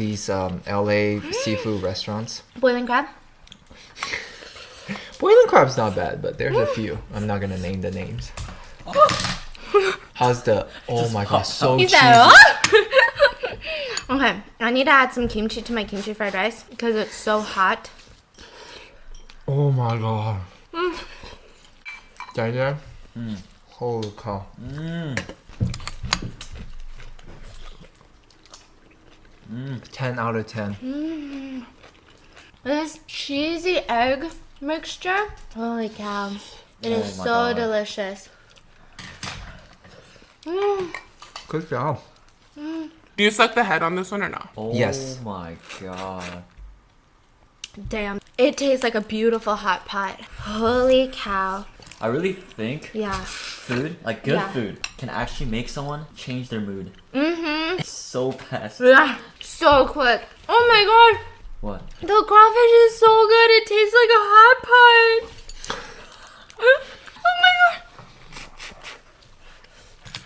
These LA seafood restaurants. Boiling crab? Boiling crab's not bad, but there's a few. I'm not gonna name the names. How's the... Oh my god, so cheesy. Okay, I need to add some kimchi to my kimchi fried rice because it's so hot. Oh my god. Did Holy cow. 10 out of 10. This cheesy egg mixture, holy cow. It is so delicious. Good job. Do you suck the head on this one or no? Oh Yes. my god. Damn. It tastes like a beautiful hot pot. Holy cow. I really think Yeah. food, like good food, can actually make someone change their mood. Mm-hmm. So fast. Yeah. So quick. Oh my god. What? The crawfish is so good. It tastes like a hot pot. Oh my god.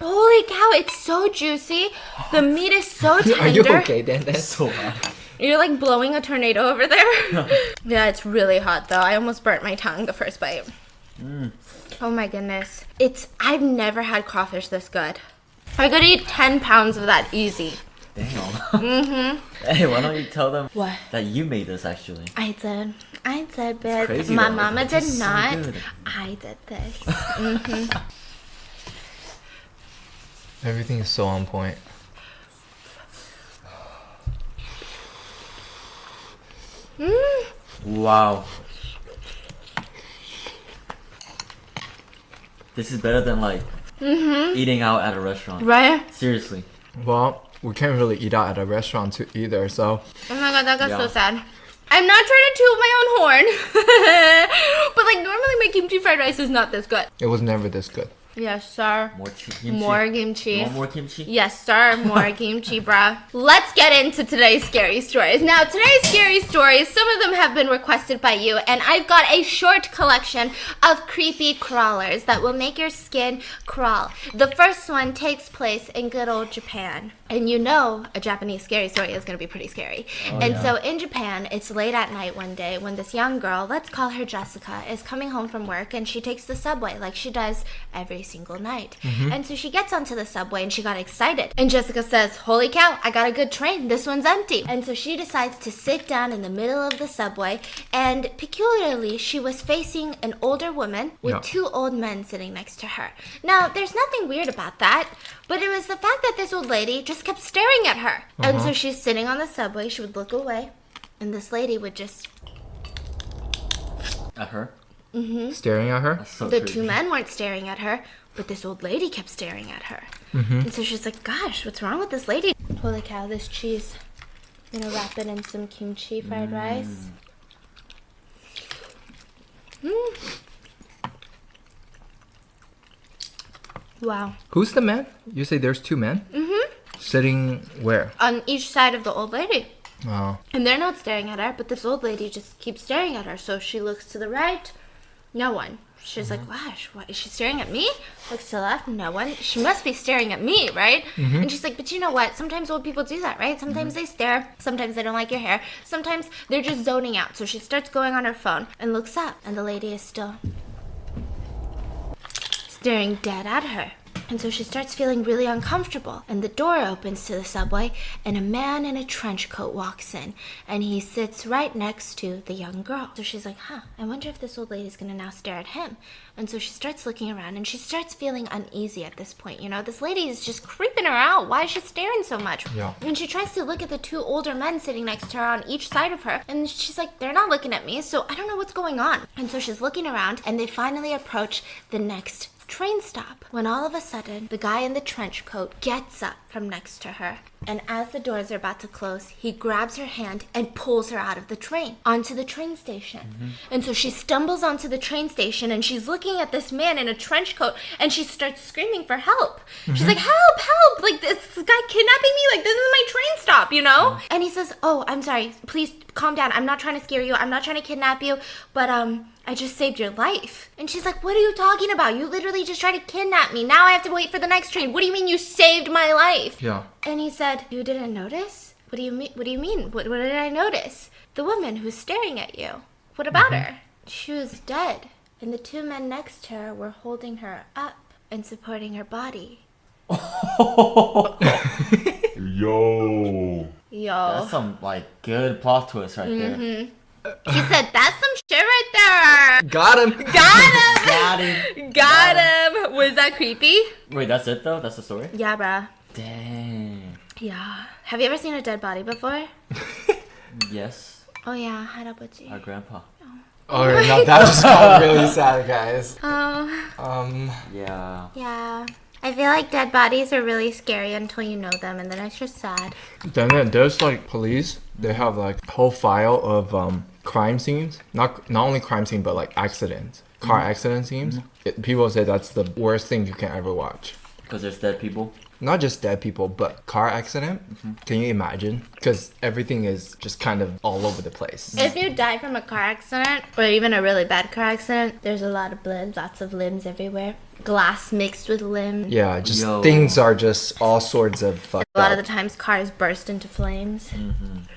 Holy cow, it's so juicy. The meat is so tender. Are you okay, Dan? So hot. You're like blowing a tornado over there. Yeah, it's really hot though. I almost burnt my tongue the first bite. Oh my goodness. I've never had crawfish this good. I could eat 10 pounds of that easy. Damn. Hey, why don't you tell them What? that you made this actually? I did, bitch. Crazy My though. mama did It's so not. good. I did this. Everything is so on point. Wow. This is better than like eating out at a restaurant. Right? Seriously. Well, we can't really eat out at a restaurant too either, so... Oh my god, that got so Yeah. sad. I'm not trying to toot my own horn. But like normally my kimchi fried rice is not this good. It was never this good. Yes, sir. More kimchi. More kimchi. You want more kimchi? Yes, sir. More kimchi, bruh. Let's get into today's scary stories. Now, today's scary stories, some of them have been requested by you, and I've got a short collection of creepy crawlers that will make your skin crawl. The first one takes place in good old Japan. And you know a Japanese scary story is going to be pretty scary. So in Japan, it's late at night one day when this young girl, let's call her Jessica, is coming home from work, and she takes the subway like she does every single night. And so she gets onto the subway and she got excited. And Jessica says, holy cow, I got a good train. This one's empty. And so she decides to sit down in the middle of the subway. And peculiarly, she was facing an older woman with two old men sitting next to her. Now, there's nothing weird about that, but it was the fact that this old lady just kept staring at her. And so she's sitting on the subway. She would look away. And this lady would just... At her? Staring at her? That's so The creepy. two men weren't staring at her, but this old lady kept staring at her. And so she's like, gosh, what's wrong with this lady? Holy cow, this cheese. I'm gonna wrap it in some kimchi fried rice. Wow. Who's the man? You say there's two men? Sitting where? On each side of the old lady. Oh. And they're not staring at her, but this old lady just keeps staring at her. So she looks to the right, no one. She's like, gosh, what, is she staring at me? Looks to the left, no one. She must be staring at me, right? And she's like, but you know what? Sometimes old people do that, right? Sometimes they stare. Sometimes they don't like your hair. Sometimes they're just zoning out. So she starts going on her phone and looks up, and the lady is still staring dead at her. And so she starts feeling really uncomfortable. And the door opens to the subway, and a man in a trench coat walks in. And he sits right next to the young girl. So she's like, I wonder if this old lady's gonna now stare at him. And so she starts looking around, and she starts feeling uneasy at this point. You know, this lady is just creeping her out. Why is she staring so much? Yeah. And she tries to look at the two older men sitting next to her on each side of her. And she's like, they're not looking at me, so I don't know what's going on. And so she's looking around, and they finally approach the next train stop, when all of a sudden the guy in the trench coat gets up from next to her, and as the doors are about to close, he grabs her hand and pulls her out of the train onto the train station. And so she stumbles onto the train station, and she's looking at this man in a trench coat, and she starts screaming for help. She's like, help, like this guy kidnapping me, like this is my train stop, you know? And he says, oh, I'm sorry, please calm down, I'm not trying to scare you, I'm not trying to kidnap you, but I just saved your life. And she's like, what are you talking about? You literally just tried to kidnap me. Now I have to wait for the next train. What do you mean you saved my life? Yeah. And he said, you didn't notice? What do you mean? What do you mean? What did I notice? The woman who's staring at you. What about her? She was dead, and the two men next to her were holding her up and supporting her body. Yo. Yo. That's some like good plot twist right there. He said, "That's some shit right there." Got him. Got him. Got him. Got him. Was that creepy? Wait, that's it though? That's the story? Yeah, bruh. Dang. Yeah. Have you ever seen a dead body before? Yes, Oh yeah, how'd up with you? our grandpa. Oh, no, that just got really sad, guys. Oh. Yeah. Yeah. I feel like dead bodies are really scary until you know them, and then it's just sad. Then there's like police. They have like a whole file of crime scenes. Not only crime scene, but like accidents, car accident scenes. People say that's the worst thing you can ever watch. Because there's dead people. Not just dead people, but car accident. Can you imagine? Because everything is just kind of all over the place. If you die from a car accident, or even a really bad car accident, there's a lot of blood, lots of limbs everywhere. Glass mixed with limbs. Yeah, just Yo. things are just all sorts of fucked A lot up. of the times cars burst into flames.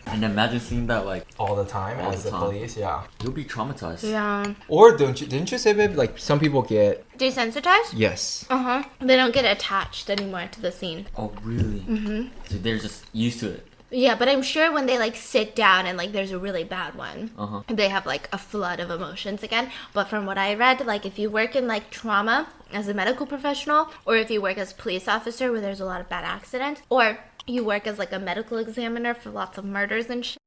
And imagine seeing that like, all the time All as the the time. police, yeah. you'll be traumatized. Yeah. Or didn't you say, babe, like some people get Desensitized? yes. Uh-huh. They don't get attached anymore to the scene. Oh, really? So they're just used to it. Yeah, but I'm sure when they like sit down and like there's a really bad one, Uh-huh. they have like a flood of emotions again. But from what I read, like if you work in like trauma as a medical professional, or if you work as a police officer where there's a lot of bad accidents, or you work as like a medical examiner for lots of murders and shit,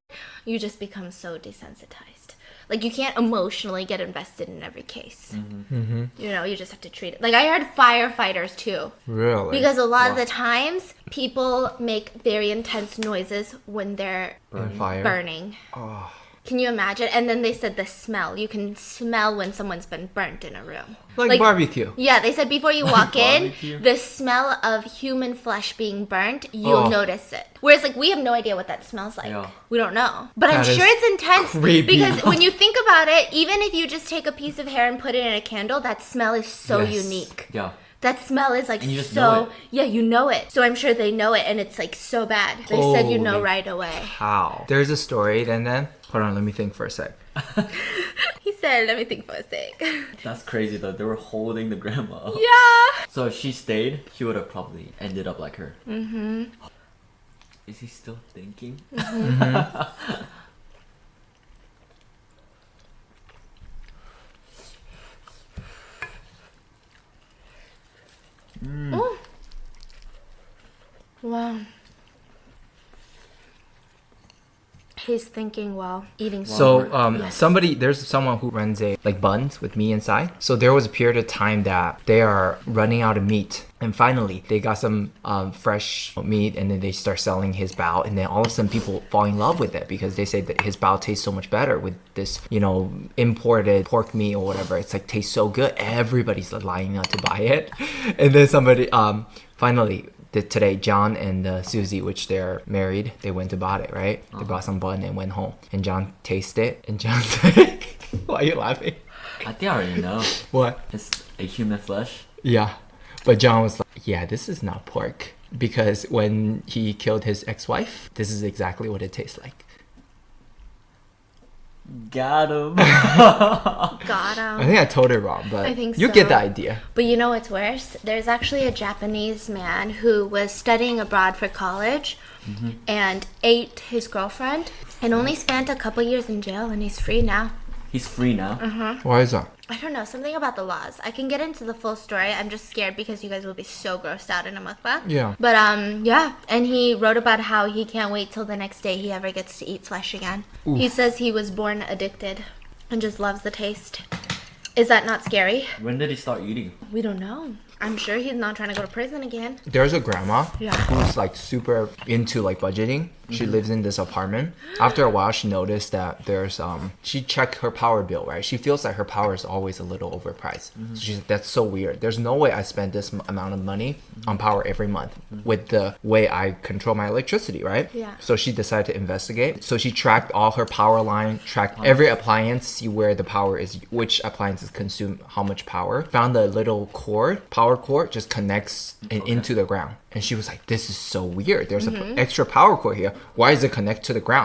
you just become so desensitized. Like you can't emotionally get invested in every case. You know, you just have to treat it. Like I heard firefighters too. Really? Because a lot of the times, people make very intense noises when they're on fire. burning. Oh. Can you imagine? And then they said the smell. You can smell when someone's been burnt in a room. Like barbecue. Yeah, they said before you walk in, Barbecue. the smell of human flesh being burnt, you'll notice it. Whereas, like, we have no idea what that smells like. Yeah. We don't know. But I'm That is sure it's intense creepy. because when you think about it, even if you just take a piece of hair and put it in a candle, that smell is so Yes. unique. Yeah. That smell is like And you just so know it. yeah, you know it. So I'm sure they know it and it's like so bad. They said you know Holy right away. How? There's a story, then. Hold on, let me think for a sec. He said, let me think for a sec. That's crazy though. They were holding the grandma up. Yeah. So if she stayed, she would have probably ended up like her. Is he still thinking? Ooh. Wow. He's thinking while eating. So Yes. there's someone who runs a like buns with me inside. So there was a period of time that they are running out of meat, and finally they got some fresh meat, and then they start selling his bao, and then all of a sudden people fall in love with it because they say that his bao tastes so much better with this, imported pork meat or whatever. It's like tastes so good. Everybody's lining up to buy it, and then somebody finally. Today, John and Susie, which they're married, they went to buy it, right? They bought some bun and went home. And John tasted it, and John said, why are you laughing? I think I already know. What? It's a human flesh. Yeah. But John was like, yeah, this is not pork. Because when he killed his ex-wife, this is exactly what it tastes like. Got him. Got him. I think I told it wrong, but I think you so. get the idea. But you know what's worse? There's actually a Japanese man who was studying abroad for college and ate his girlfriend and only spent a couple years in jail, and he's free now. He's free now. Why is that? I don't know, something about the laws. I can get into the full story. I'm just scared because you guys will be so grossed out in a mukbang. Yeah. But yeah, and he wrote about how he can't wait till the next day he ever gets to eat flesh again. He says he was born addicted and just loves the taste. Is that not scary? When did he start eating? We don't know. I'm sure he's not trying to go to prison again. There's a grandma Yeah. who's like super into like budgeting. She lives in this apartment. After a while, she noticed that there's she checked her power bill, right? She feels like her power is always a little overpriced. So she's like, that's so weird. There's no way I spend this amount of money on power every month with the way I control my electricity, right? Yeah. So she decided to investigate. So she tracked all her power line, tracked every appliance, see where the power is, which appliances consume how much power. Found a little cord, power cord, just connects into the ground. And she was like, this is so weird. There's an extra power cord here. Why does it connect to the ground?